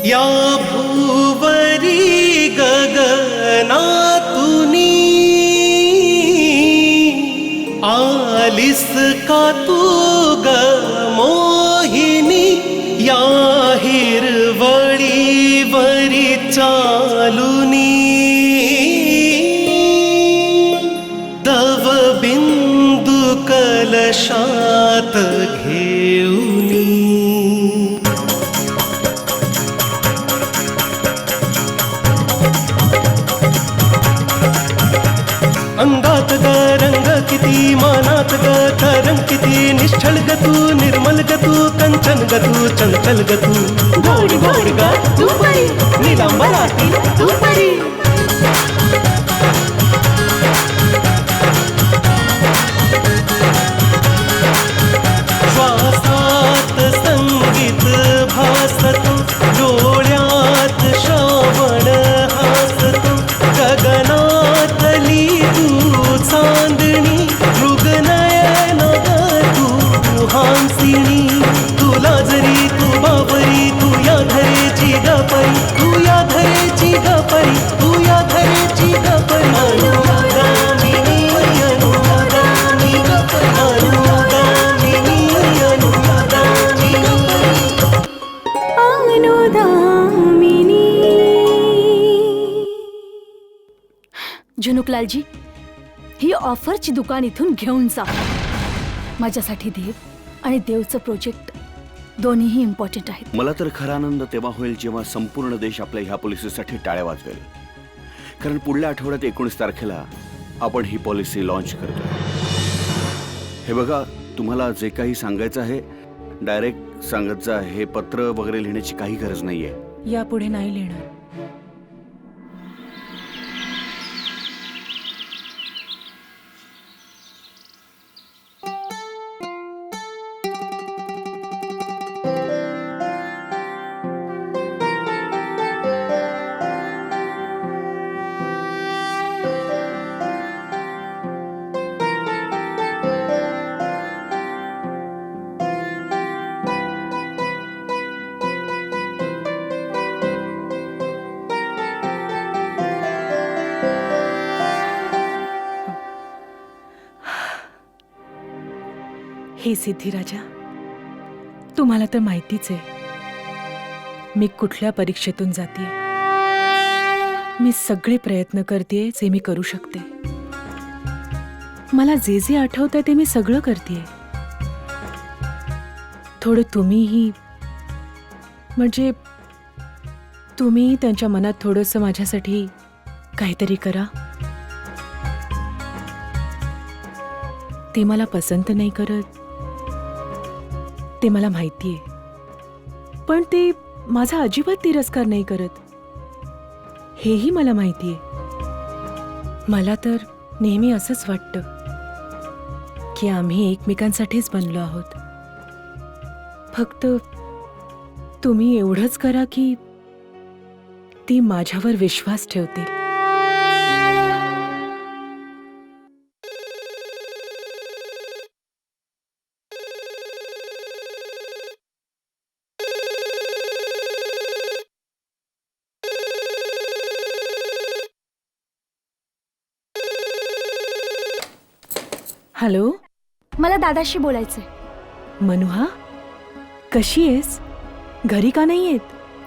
या भुवरी गगनातुनी आलिस का तू ग मोहिनी, या हिरवळीवरी चालुनी दव बिंदू कलशात घेऊनी। अंगात ग रंग किती, मानात ग तरंग किती, निश्चल ग तू, निर्मल ग तू, कंचन ग तू, चंचल ग तू, गोड गोड ग तू परी, निलांबराती तू परी। श्वासात संगीत भासतो, डोळ्यात श्रावण हासतो, गगनातली तू चांदणी, मृगनयन तू हांसिणी, तुला जरी तू बाबरी, तू या धरेची गपरी, तू या धरेची गपरी, तू या धरेची गपरी। अनुगामिनी अनुगामिनी अनुगामिनी अनुगामिनी। जनुकलालजी, ही ऑफरची दुकान इथून घेऊन जा। माझ्यासाठी देव आणि देवचं प्रोजेक्ट दोन्हीही इम्पॉर्टंट आहेत। मला तर खरा आनंद तेव्हा होईल जेव्हा संपूर्ण देश आपल्या ह्या पॉलिसीसाठी टाळ्या वाजवेल, कारण पुढल्या आठवड्यात 19 तारखेला आपण ही पॉलिसी लॉन्च करतो। हे बघा, तुम्हाला जे काही सांगायचं आहे डायरेक्ट सांगत जा, हे पत्र वगैरे लिहिण्याची काही गरज नाहीये। यापुढे नाही लिहिणार। हे सिद्धिराजा, तुम्हाला तर माहितीच आहे मी कुठल्या परीक्षेतून जाते। मी सगळे प्रयत्न करते जे मी करू शकते। मला जे जे आठवतं ते मी सगळं करते। थोडं तुम्हीही, म्हणजे तुम्ही त्यांच्या मनात थोडंसं माझ्यासाठी काहीतरी करा। ते मला पसंत नाही करत, ते मला माहितीये, पण ते माझा अजिबात तिरस्कार नाही करत, हेही मला माहितीये। मला तर नेहमी असंच वाटतं की आम्ही एकमेकांसाठीच बनलो आहोत। फक्त तुम्ही एवढंच करा की ती माझ्यावर विश्वास ठेवतील। हॅलो, मला दादाशी बोलायचंय। मनुहा, कशी आहेस? घरी का नाही येत?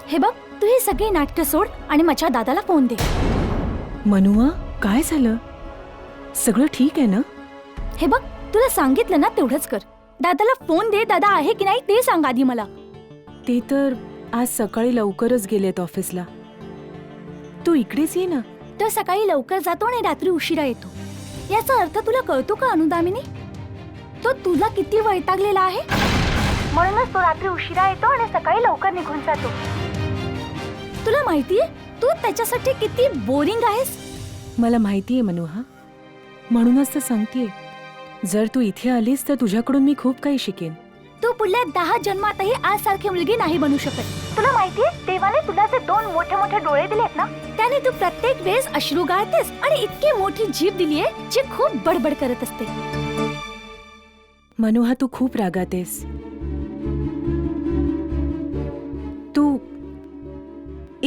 हे बघ, तू ही सगळी नाटकं सोड आणि माझ्या दादाला फोन दे। मनुहा, काय झालं? सगळं ठीक आहे ना? हे बघ, तुला सांगितलं ना तेवढंच कर। दादाला फोन दे, दादा आहे की नाही ते सांग आधी मला। ते तर आज सकाळी लवकरच गेलेत ऑफिसला। तू इकडेच ये ना। तो सकाळी लवकर जातो आणि रात्री उशिरा येतो। याचा अर्थ तुला कळतो का अनुदामिनी? तो तुला किती वैतागलेला आहे, म्हणूनच तो रात्री उशिरा येतो आणि सकाळी लवकर निघून जातो। तुला माहितीये तू त्याच्यासाठी किती बोरिंग आहेस? मला माहितीये मनुहा, म्हणूनच तर सांगतेय, जर तू इथे आलीस तर तुझ्याकडून मी खूप काही शिकेन। तू पुढल्या 10 जन्मातही आज सारखी मुलगी नाही बनू शकत। तुला माहितीये देवाने तुला जे 2 मोठे मोठे डोळे दिलेत ना, त्याने तू प्रत्येक वेळेस अश्रू गाळतेस आणि इतकी मोठी जीभ दिलीये जी खूप बडबड करत असते। मनोहा, तू खूप रागात आहेस. तू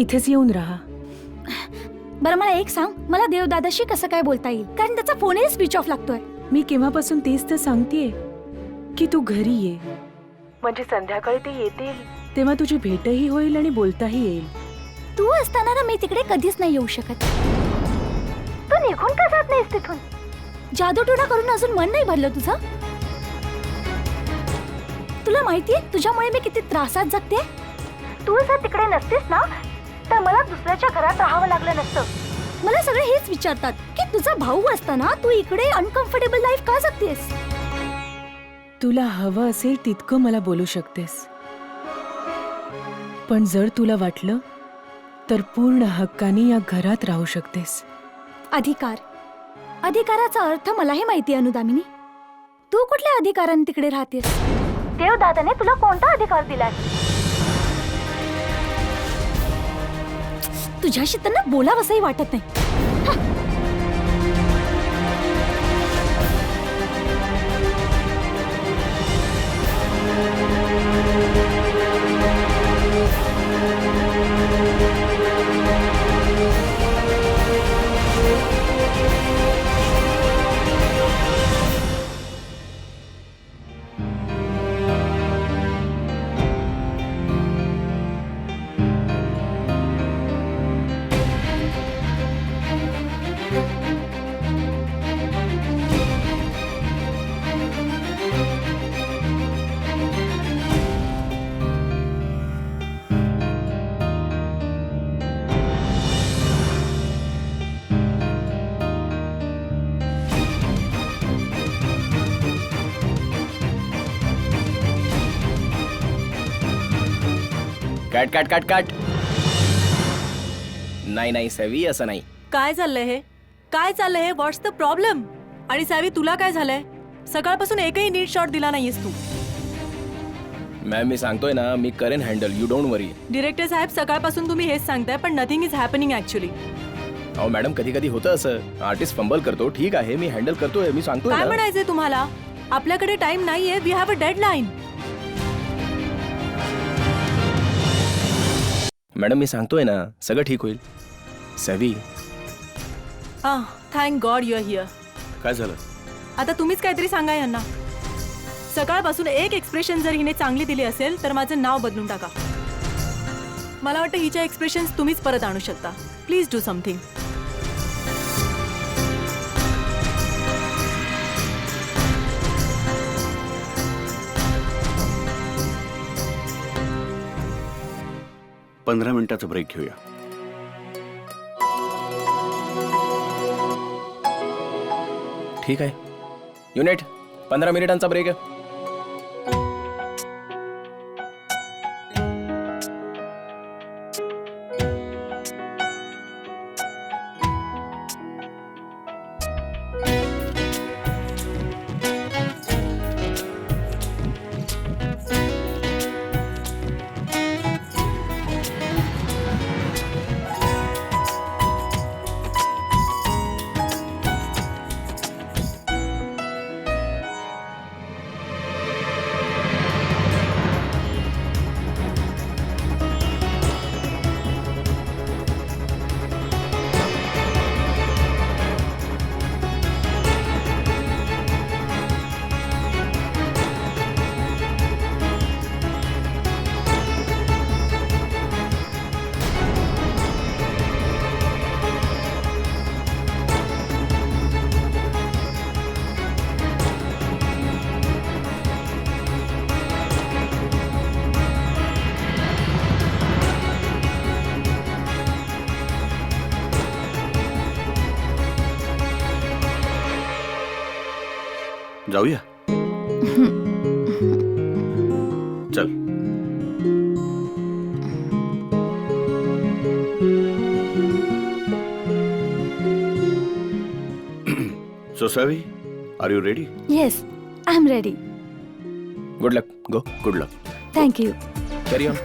इथेच येऊन राहा. बरं मला एक सांग, मला देवदादाशी कसं काय बोलता येईल, कारण त्याचा फोनही स्विच ऑफ लागतोय. मी केव्हापासून तेच तर सांगतेय की तू घरी ये, म्हणजे संध्याकाळी ते येतील तेव्हा तुझी भेटही होईल आणि बोलताही येईल. तू असताना ना मी तिकडे कधीच नाही येऊ शकत. तू निघून का जात नाहीस तिथून? जादूटोणा करून अजून मन नाही भरलं तुझं? तुला माहितीये तुझ्यामुळे मी किती त्रासात जगते. तू जर तिकडे नसतीस ना तर मला दुसऱ्याच्या घरात राहावं लागलं नसतं. मला सगळे हेच विचारतात की तुझा भाऊ असताना तू इकडे अनकम्फर्टेबल लाईफ का जगतेस. तुला हवं असेल तितकं मला बोलू शकतेस, पण जर तुला वाटलं तर पूर्ण हक्काने या घरात राहू शकतेस. अधिकार, अधिकाराचा अर्थ मलाही माहिती आहे अनुदामिनी. तू कुठल्या अधिकाराने तिकडे राहतेस? देवदादाने तुला कोणता अधिकार दिलाय? तुझ्याशी त्यांना बोलावंसंही वाटत नाही. काट काट काट काट. नाही नाही सॅवी, असं नाही. काय चाललंय हे? काय चाललंय हे? व्हॉट्स द प्रॉब्लेम? आणि सावी, तुला काय झालंय? सकाळपासून एकही नीट शॉट दिला नाहीयेस तू. मॅम मी सांगतोय ना, मी करेन handle, you don't worry. Director साहेब, सकाळपासून तुम्ही हेच सांगताय पण नथिंग इज हॅपनिंग ऍक्च्युली. अहो मॅडम, कधी कधी होतं असं, आर्टिस्ट फंबल करतो. ठीक आहे, मी हँडल करतोय, मी सांगतोय काय ना. म्हणायचंय तुम्हाला? आपल्याकडे टाइम नाहीये, we have a deadline. Madam मी सांगतोय ना, सगळं ठीक होईल. Savi, thank God you are here. काय झालं? आता तुम्हीच काहीतरी सांगा यांना. सकाळपासून एक एक्सप्रेशन जर हिने चांगली दिली असेल तर माझं नाव बदलून टाका. मला वाटतं हिच्या एक्सप्रेशन्स तुम्हीच परत आणू शकता. Please do something. पंधरा मिनिटाचा ब्रेक घेऊया. ठीक आहे. युनिट 15 मिनिटांचा ब्रेक आहे. जाऊया. चल. So Savi, are you ready? Yes, I am ready. Good luck. Go. Good luck. Thank you. Carry on.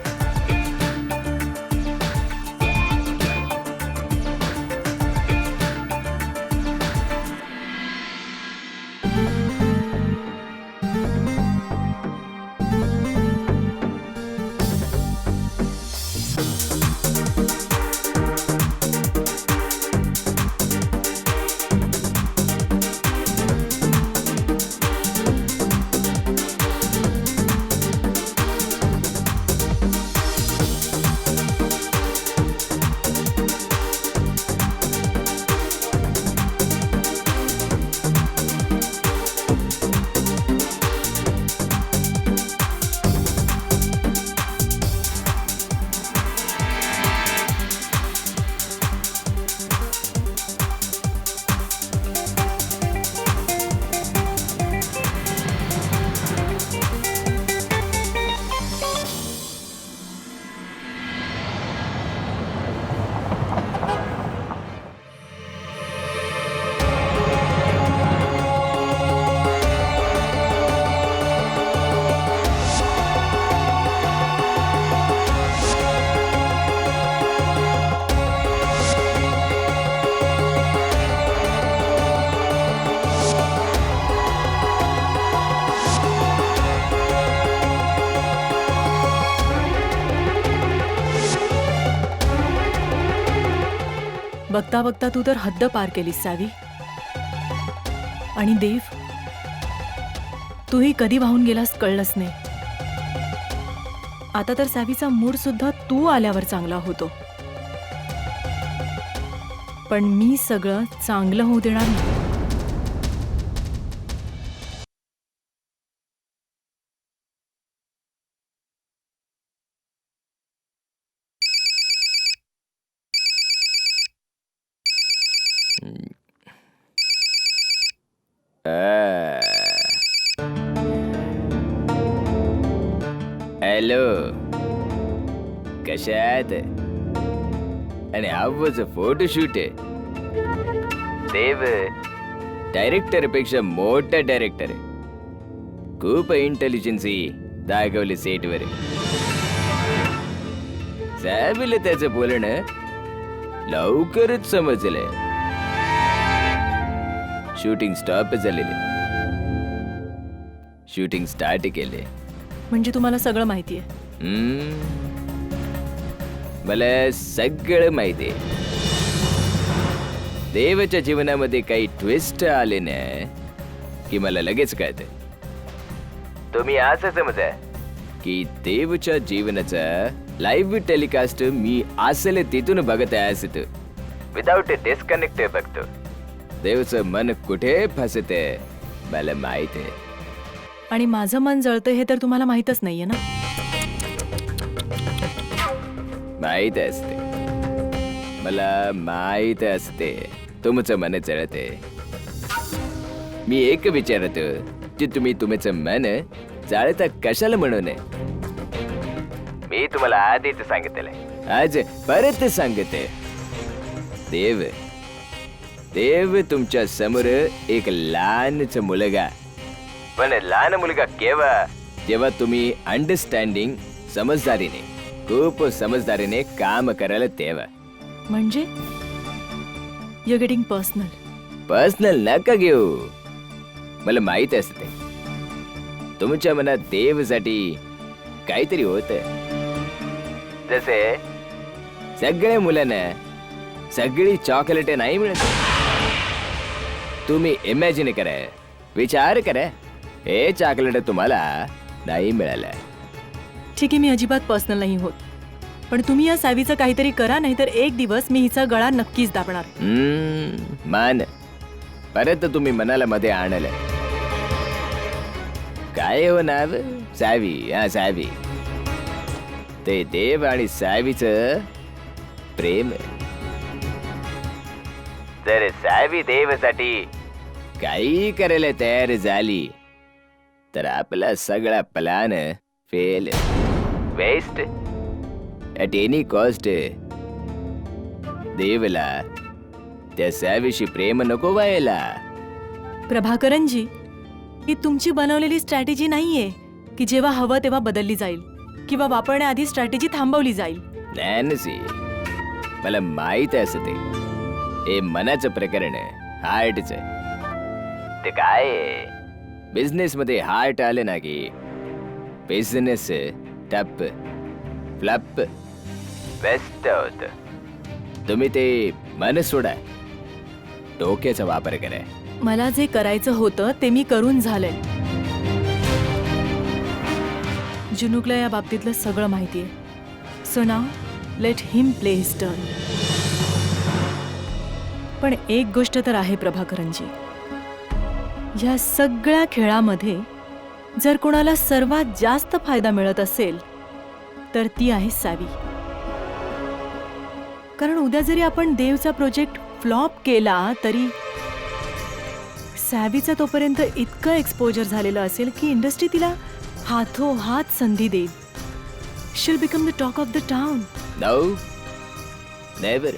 बघता बघता तू तर हद्द पार केलीस सावी. आणि देव, तूही कधी वाहून गेलास कळलंच नाही. आता तर सावीचा मूड सुद्धा तू आल्यावर चांगला होतो. पण मी सगळं चांगलं होऊ देणार नाही. हॅलो, कशा आहेत? आणि आवाज फोटोशूट आहे. देव डायरेक्टर पेक्षा मोठा डायरेक्टर आहे. खूप इंटेलिजन्सी दाखवले सेटवर. साहेबला त्याचं बोलणं लवकरच समजलंय. शूटिंग स्टॉप झालेले, शूटिंग स्टार्ट केले. म्हणजे तुम्हाला सगळं माहिती आहे. मला सगळं माहिती आहे. देवाच्या जीवनामध्ये काही ट्विस्ट आले ना की मला लगेच कळतं. तुम्ही असं समजा की देवच्या जीवनाचा लाईव्ह टेलिकास्ट मी असले तिथून बघत आहे असं विदाउट डिस्कनेक्ट बघतो. देवचं मन कुठे फसते मला माहित आहे. आणि माझं मन जळतं हे तर तुम्हाला माहीतच नाहीये ना. माहित असते, मला माहित असते तुमचं मन जळते. मी एक विचारतो की तुम्ही तुमचं मन जाळता कशाला म्हणून. मी तुम्हाला आधीच सांगितलंय, आज परत सांगते. देव देव तुमच्या समोर एक लहानच मुलगा. पण लहान मुलगा केव्हा, जेव्हा तुम्ही अंडरस्टँडिंग समजदारीने, खूप समजदारीने काम करायला तेव्हा. म्हणजे यू गेटिंग पर्सनल. पर्सनल नका घेऊ. मला माहित असते तुमच्या मनात देवसाठी काहीतरी होत. जसे सगळ्या मुलांना सगळी चॉकलेट नाही मिळत. तुम्ही इमॅजिन करा, विचार करा, हे चॉकलेट तुम्हाला नाही मिळालं. ठीक आहे, मी अजिबात पर्सनल नाही होत. पण तुम्ही या सावीचं काहीतरी करा, नाहीतर एक दिवस मी हिचा गळा नक्कीच दाबणार. मान परत तुम्ही मनाला मध्ये आणलं. काय हो नाव? सावी. हा सावी. ते देव आणि सावीचं प्रेम. जर सावी देवासाठी काही करायला तयार झाली तर आपला सगळा plan fail, waste, at any cost. देवला त्या सावीशी प्रेम नको व्हायला. प्रभाकरनजी, ही तुमची बनवलेली स्ट्रॅटेजी नाहीये की जेव्हा हवं तेव्हा बदलली जाईल किंवा वापरण्याआधी स्ट्रॅटेजी थांबवली जाईल. नॅन्सी, मला माहित असते हे मनाचं प्रकरण हार्टच. ते काय बिझनेस मध्ये हार्ट आले ना की बिझनेस टप फ्लप बेस्ट होत. तुम्ही ते मन सोडा, डोक्याचा वापर करा. मला जे करायचं होतं ते मी करून झालंय. जुनुकला या बाबतीतलं सगळं माहितीये. So now let him play his turn. पण एक गोष्ट तर आहे प्रभाकरनजी, या सगळ्या खेळामध्ये जर कोणाला सर्वात जास्त फायदा मिळत असेल तर ती आहे सावी. कारण उद्या जरी आपण देवचा प्रोजेक्ट फ्लॉप केला तरी सावीचा तोपर्यंत इतकं एक्सपोजर झालेलं असेल की इंडस्ट्री तिला हातोहात संधी देईल. She'll become the talk of the town. No, never,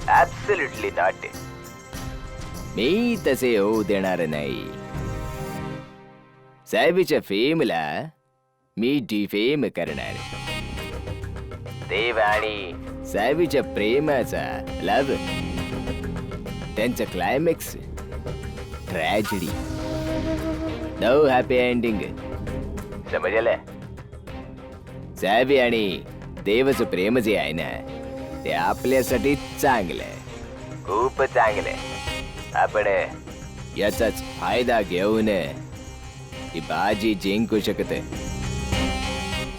absolutely not. मी तसे होऊ देणार नाही. साहेबच्या फेमला मी डिफेम करणार. देव आणि साहेबच्या प्रेमाचा लव, त्यांचं climax tragedy, no happy ending. समजलं? साहेब आणि देवाचं प्रेम जे आहे ना ते आपल्यासाठी चांगलं आहे. खूप चांगले. आपण याचाच फायदा घेऊन ही बाजी जिंकू शकते.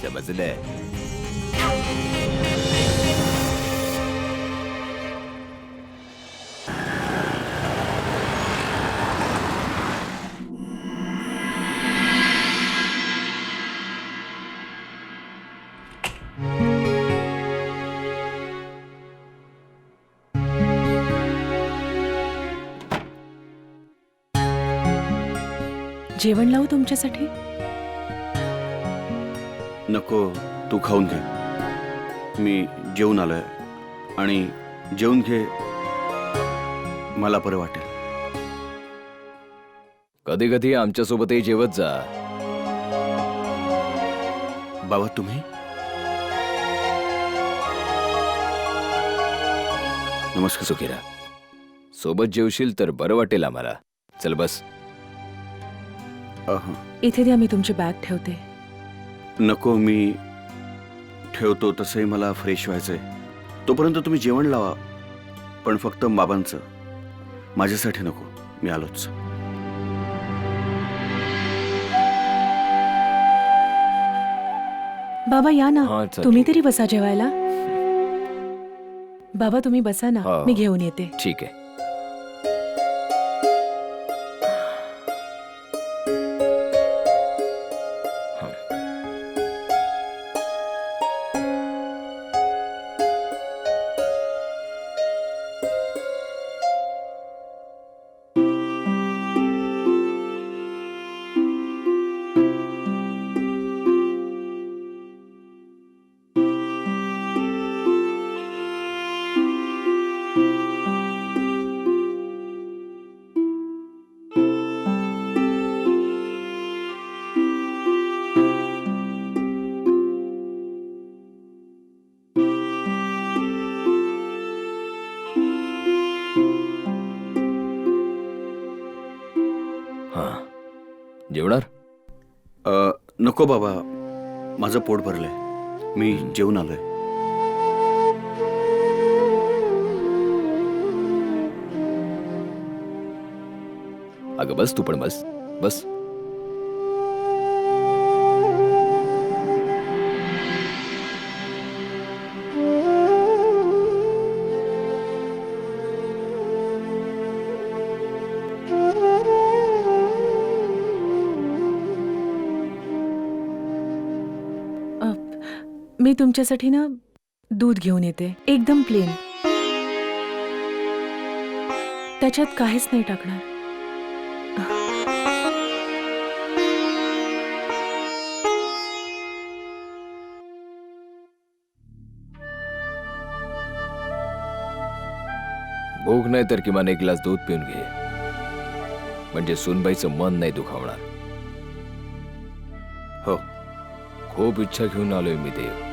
समजलं? जेवण लावू तुमच्यासाठी? नको, तू खाऊन घे. मी जेवून आलोय आणि जेवून घे, मला बरं वाटेल. कधी कधी आमच्यासोबतही जेवत जा. बाबा तुम्ही? नमस्कार. सुखीरा, सोबत जेवशील तर बरं वाटेल आम्हाला. चल बस. इथे द्या, मी तुमची बॅग ठेवते. नको, मी ठेवतो. तसंही मला फ्रेश व्हायचंय. तोपर्यंत तुम्ही जेवण लावा, पण फक्त बाबांचं. माझ्यासाठी नको. मी आलोच. बाबा या ना. हा, चल. तुम्ही तरी बसा जेवायला. बाबा तुम्ही बसा ना, हा. मी घेऊन येते. ठीक आहे. जेवणार? नको बाबा, माझं पोट भरलंय. मी जेवून आलोय. अगं बस, तू पण बस. बस. मी तुमच्यासाठी ना दूध घेऊन येते, एकदम प्लेन. त्याच्यात काहीच नाही टाकणार. भूक नाही तर किमान एक ग्लास दूध पिऊन घे, म्हणजे सुनबाईचं मन नाही दुखावणार. हो. खूप इच्छा घेऊन आलोय मी देव.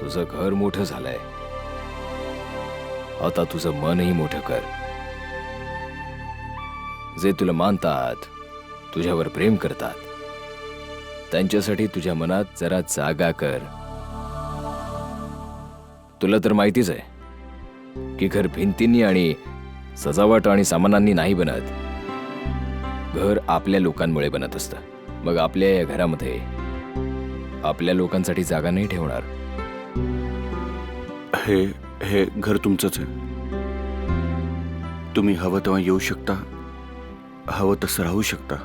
तुझं घर मोठं झालंय, आता तुझं मनही मोठं कर. जे तुला मानतात, तुझ्यावर प्रेम करतात, त्यांच्यासाठी तुझ्या मनात जरा जागा कर. तुला तर माहितीच आहे की घर भिंतींनी आणि सजावट आणि सामानांनी नाही बनत. घर आपल्या लोकांमुळे बनत असतं. मग आपल्या या घरामध्ये आपल्या लोकांसाठी जागा नाही ठेवणार. हे घर तुमचंच आहे. तुम्ही हवं तेव्हा येऊ शकता, हवं तसं राहू शकता.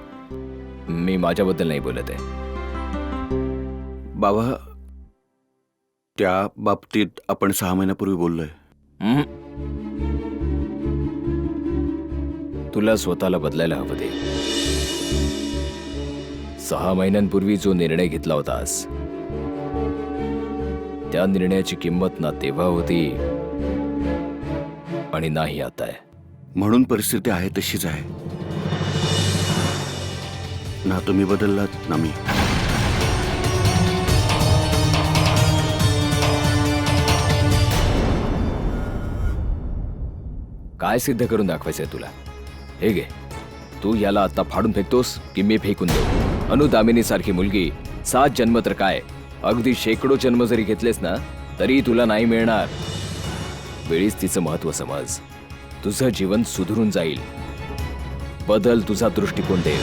मी माझ्याबद्दल नाही बोलत आहे. बाबा, त्या बाबतीत आपण 6 महिन्यापूर्वी बोललोय. हम्म. तुला स्वतःला बदलायला हवं ते. 6 महिन्यांपूर्वी जो निर्णय घेतला होतास, त्या निर्णयाची किंमत ना तेव्हा होती आणि नाही आता आहे. म्हणून परिस्थिती आहे तशीच आहे. ना तुम्ही बदललात ना मी. काय सिद्ध करून दाखवायचंय तुला? हे घे. तू याला आता फाडून फेकतोस की मी फेकून देऊ? अनुदामिनी सारखी मुलगी 7 जन्म तर काय, अगदी शेकडो जन्म जरी घेतलेस ना तरी तुला नाही मिळणार. वेळीच तिचं महत्व समज. तुझं जीवन सुधरून जाईल. बदल तुझा दृष्टिकोन देव.